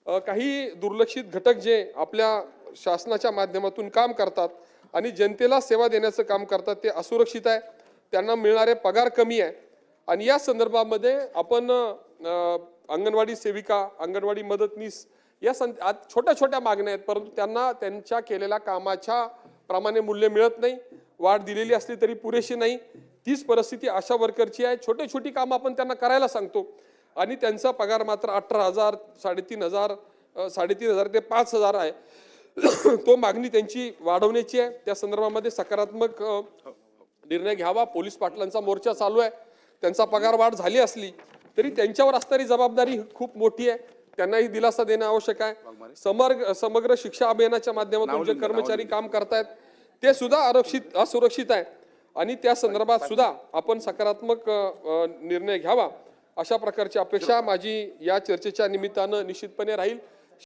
काही दुर्लक्षित घटक जे आपल्या शासनाच्या माध्यमातून काम करतात आणि जनतेला सेवा देण्याचं काम करतात ते असुरक्षित आहे, त्यांना मिळणारे पगार कमी आहे आणि या संदर्भामध्ये आपण अंगणवाडी सेविका, अंगणवाडी मदतनीस या आज छोट्या छोट्या मागण्या आहेत, परंतु त्यांना त्यांच्या केलेल्या कामाच्या प्रमाणे मूल्य मिळत नाही, वाढ दिलेली असली तरी पुरेशी नाही। तीच परिस्थिती आशा वर्करची आहे। छोटी छोटी कामं आपण त्यांना करायला सांगतो आणि त्यांचा पगार मात्र 18,000, 3,500, 3,500 ते 5,000 आहे। तो मागणी त्यांची वाढवण्याची आहे। त्या संदर्भामध्ये सकारात्मक निर्णय घ्यावा। पोलीस पाटलांचा मोर्चा चालू आहे। त्यांचा पगार वाढ झाली असली तरी त्यांच्यावर असणारी जबाबदारी खूप मोठी आहे, त्यांनाही दिलासा देणं आवश्यक आहे। समग्र शिक्षा अभियानाच्या माध्यमातून जे कर्मचारी काम करतायत ते सुद्धा असुरक्षित आहे आणि त्या संदर्भात सुद्धा आपण सकारात्मक निर्णय घ्यावा अशा प्रकारची अपेक्षा माझी या चर्चेच्या निमित्तानं निश्चितपणे राहील।